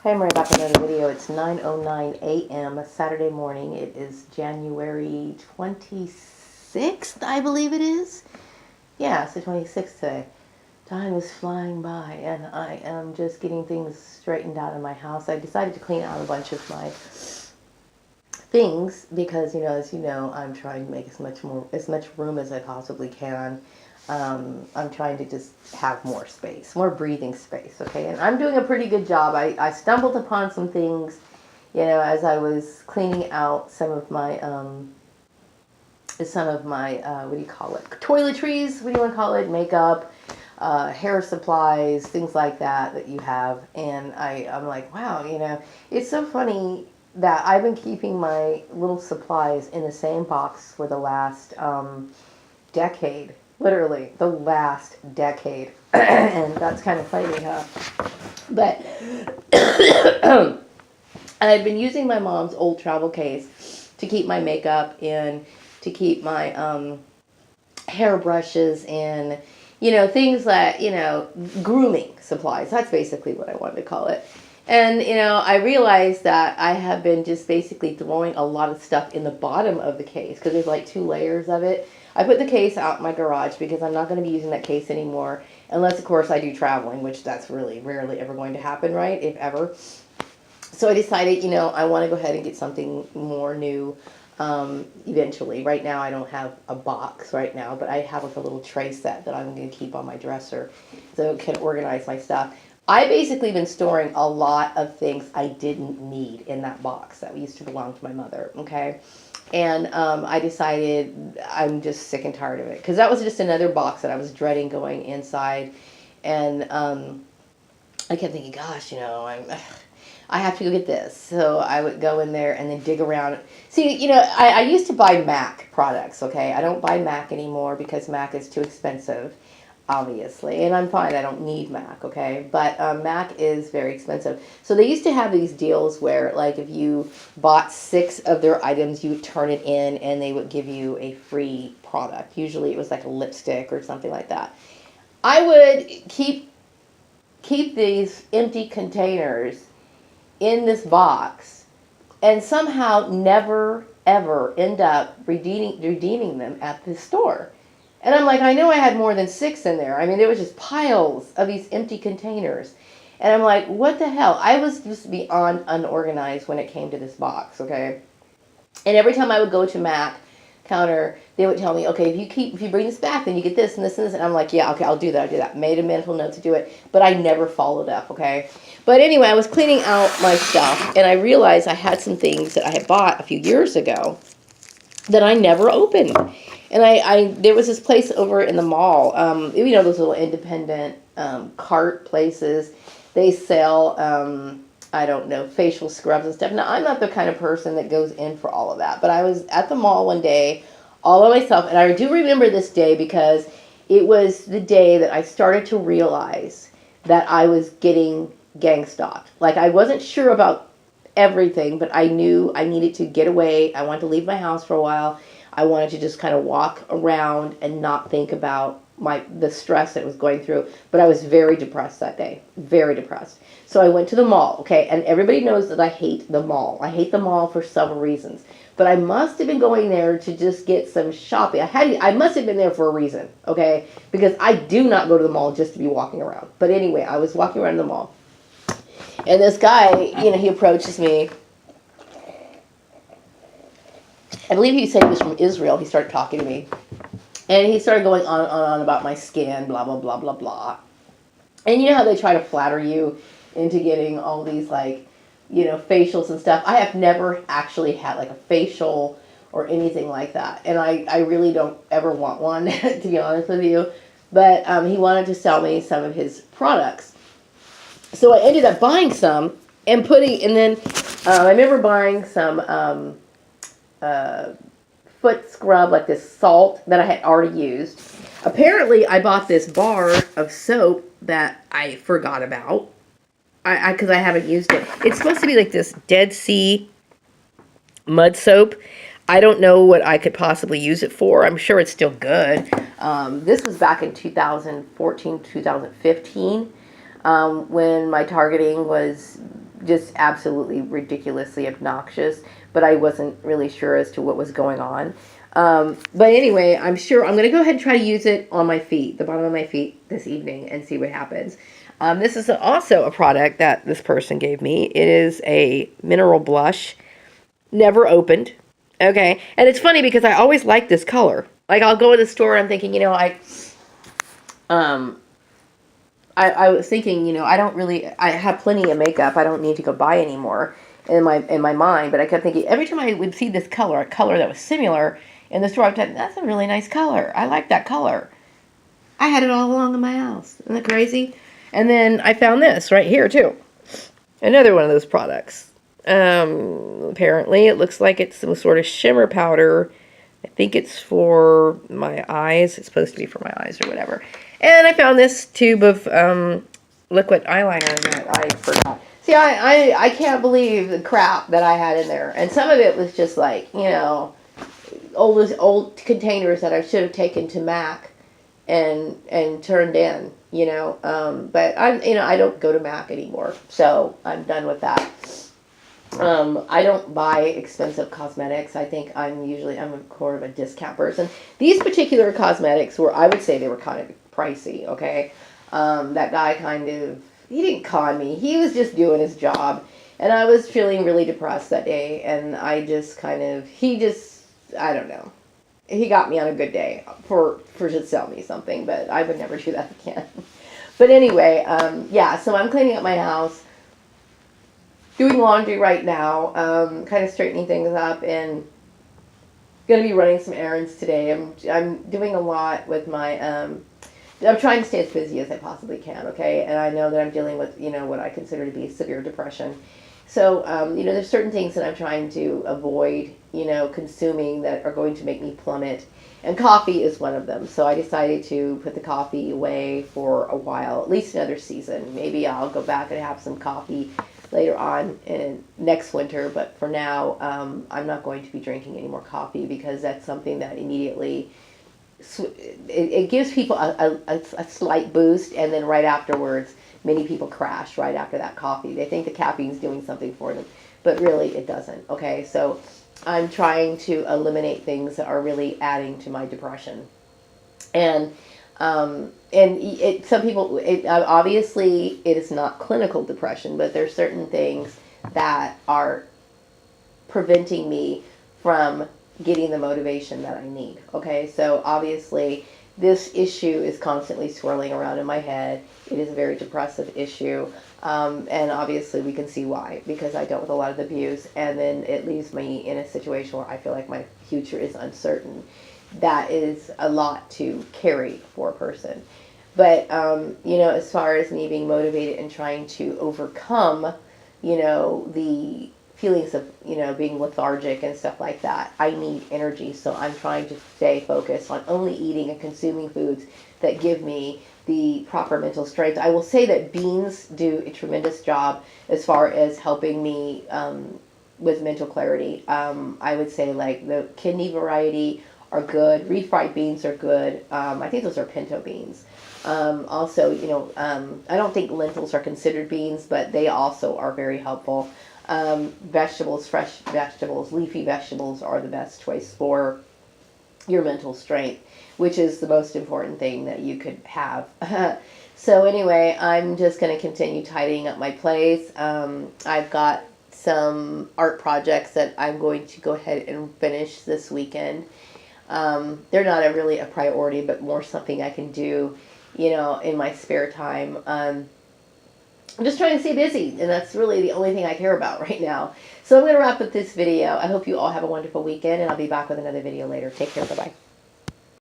Hey, I'm right back with another video. It's 9:09 a.m. Saturday morning. It is January 26th, I believe it is. Yeah, it's the 26th today. Time is flying by, and I am just getting things straightened out in my house. I decided to clean out a bunch of my things because, as you know, I'm trying to make as much room as I possibly can. I'm trying to just have more space, more breathing space, okay? And I'm doing a pretty good job. I stumbled upon some things, as I was cleaning out some of my, what do you call it? Toiletries, what do you want to call it? Makeup, hair supplies, things like that you have. And I'm like, wow, it's so funny that I've been keeping my little supplies in the same box for the last decade. Literally, the last decade. And that's kind of funny, huh? But I've been using my mom's old travel case to keep my makeup in, to keep my hair brushes in, things that, grooming supplies. That's basically what I wanted to call it. And, I realized that I have been just basically throwing a lot of stuff in the bottom of the case because there's like 2 layers of it. I put the case out in my garage because I'm not going to be using that case anymore unless, of course, I do traveling, which that's really rarely ever going to happen, right? If ever. So I decided, I want to go ahead and get something more new eventually. Right now, I don't have a box right now, but I have like a little tray set that I'm going to keep on my dresser so it can organize my stuff. I basically been storing a lot of things I didn't need in that box that used to belong to my mother, okay? And I decided I'm just sick and tired of it because that was just another box that I was dreading going inside. And I kept thinking, gosh, I have to go get this. So I would go in there and then dig around. See, I used to buy MAC products, okay? I don't buy MAC anymore because MAC is too expensive, obviously. And I'm fine. I don't need MAC, okay? But MAC is very expensive. So they used to have these deals where, like, if you bought 6 of their items, you would turn it in and they would give you a free product. Usually it was like a lipstick or something like that. I would keep these empty containers in this box and somehow never ever end up redeeming them at the store. And I'm like, I know I had more than 6 in there. I mean, there was just piles of these empty containers. And I'm like, what the hell? I was just beyond unorganized when it came to this box, okay? And every time I would go to MAC counter, they would tell me, okay, if you bring this back, then you get this and this and this. And I'm like, yeah, okay, I'll do that. Made a mental note to do it, but I never followed up, okay? But anyway, I was cleaning out my stuff, and I realized I had some things that I had bought a few years ago that I never opened. And there was this place over in the mall, those little independent cart places. They sell, I don't know, facial scrubs and stuff. Now, I'm not the kind of person that goes in for all of that. But I was at the mall one day all by myself. And I do remember this day because it was the day that I started to realize that I was getting gang stalked. Like, I wasn't sure about everything, but I knew I needed to get away. I wanted to leave my house for a while. I wanted to just kind of walk around and not think about the stress that was going through. But I was very depressed that day. Very depressed. So I went to the mall, okay? And everybody knows that I hate the mall. I hate the mall for several reasons. But I must have been going there to just get some shopping. I must have been there for a reason, okay? Because I do not go to the mall just to be walking around. But anyway, I was walking around the mall. And this guy, he approaches me. I believe he said he was from Israel. He started talking to me. And he started going on about my skin, blah, blah, blah, blah, blah. And you know how they try to flatter you into getting all these, like, facials and stuff. I have never actually had, like, a facial or anything like that. And I really don't ever want one, to be honest with you. But he wanted to sell me some of his products. So I ended up buying some and then I remember buying some foot scrub, like this salt that I had already used. Apparently, I bought this bar of soap that I forgot about because I haven't used it. It's supposed to be like this Dead Sea mud soap. I don't know what I could possibly use it for. I'm sure it's still good. This was back in 2014, 2015. When my targeting was just absolutely ridiculously obnoxious, but I wasn't really sure as to what was going on. But anyway, I'm sure I'm going to go ahead and try to use it on my feet, the bottom of my feet this evening, and see what happens. This is also a product that this person gave me. It is a mineral blush, never opened. Okay, and it's funny because I always like this color. Like, I'll go to the store and I'm thinking, I was thinking, I have plenty of makeup. I don't need to go buy anymore in my mind. But I kept thinking, every time I would see this color, a color that was similar in the store, I thought, that's a really nice color. I like that color. I had it all along in my house. Isn't that crazy? And then I found this right here, too. Another one of those products. Apparently, it looks like it's some sort of shimmer powder. I think it's for my eyes. It's supposed to be for my eyes or whatever. And I found this tube of liquid eyeliner that I forgot. See, I can't believe the crap that I had in there. And some of it was just like, old containers that I should have taken to MAC and turned in, but I don't go to MAC anymore, so I'm done with that. I don't buy expensive cosmetics. I think I'm more of a discount person. These particular cosmetics I would say they were kind of pricey, okay? That guy he didn't con me. He was just doing his job. And I was feeling really depressed that day. And I just I don't know. He got me on a good day for to sell me something, but I would never do that again. But anyway, so I'm cleaning up my house, doing laundry right now, kind of straightening things up, and going to be running some errands today. I'm doing a lot with my, I'm trying to stay as busy as I possibly can, okay? And I know that I'm dealing with, what I consider to be severe depression. So, there's certain things that I'm trying to avoid, consuming that are going to make me plummet. And coffee is one of them. So I decided to put the coffee away for a while, at least another season. Maybe I'll go back and have some coffee later on next winter. But for now, I'm not going to be drinking any more coffee because that's something that immediately, it gives people a slight boost. And then right afterwards, many people crash right after that coffee. They think the caffeine's doing something for them, but really it doesn't. Okay, so I'm trying to eliminate things that are really adding to my depression. And some people, obviously it is not clinical depression, but there's certain things that are preventing me from getting the motivation that I need. Okay, so obviously this issue is constantly swirling around in my head. It is a very depressive issue. And obviously we can see why, because I dealt with a lot of abuse, and then it leaves me in a situation where I feel like my future is uncertain. That is a lot to carry for a person. But, as far as me being motivated and trying to overcome, the feelings of, being lethargic and stuff like that, I need energy. So I'm trying to stay focused on only eating and consuming foods that give me the proper mental strength. I will say that beans do a tremendous job as far as helping me with mental clarity. I would say like the kidney variety are good. Refried beans are good. I think those are pinto beans. Also, I don't think lentils are considered beans, but they also are very helpful. Vegetables, fresh vegetables, leafy vegetables are the best choice for your mental strength, which is the most important thing that you could have. So anyway, I'm just going to continue tidying up my place. I've got some art projects that I'm going to go ahead and finish this weekend. They're not really a priority, but more something I can do, in my spare time. I'm just trying to stay busy, and that's really the only thing I care about right now. So I'm going to wrap up this video. I hope you all have a wonderful weekend, and I'll be back with another video later. Take care. Bye-bye.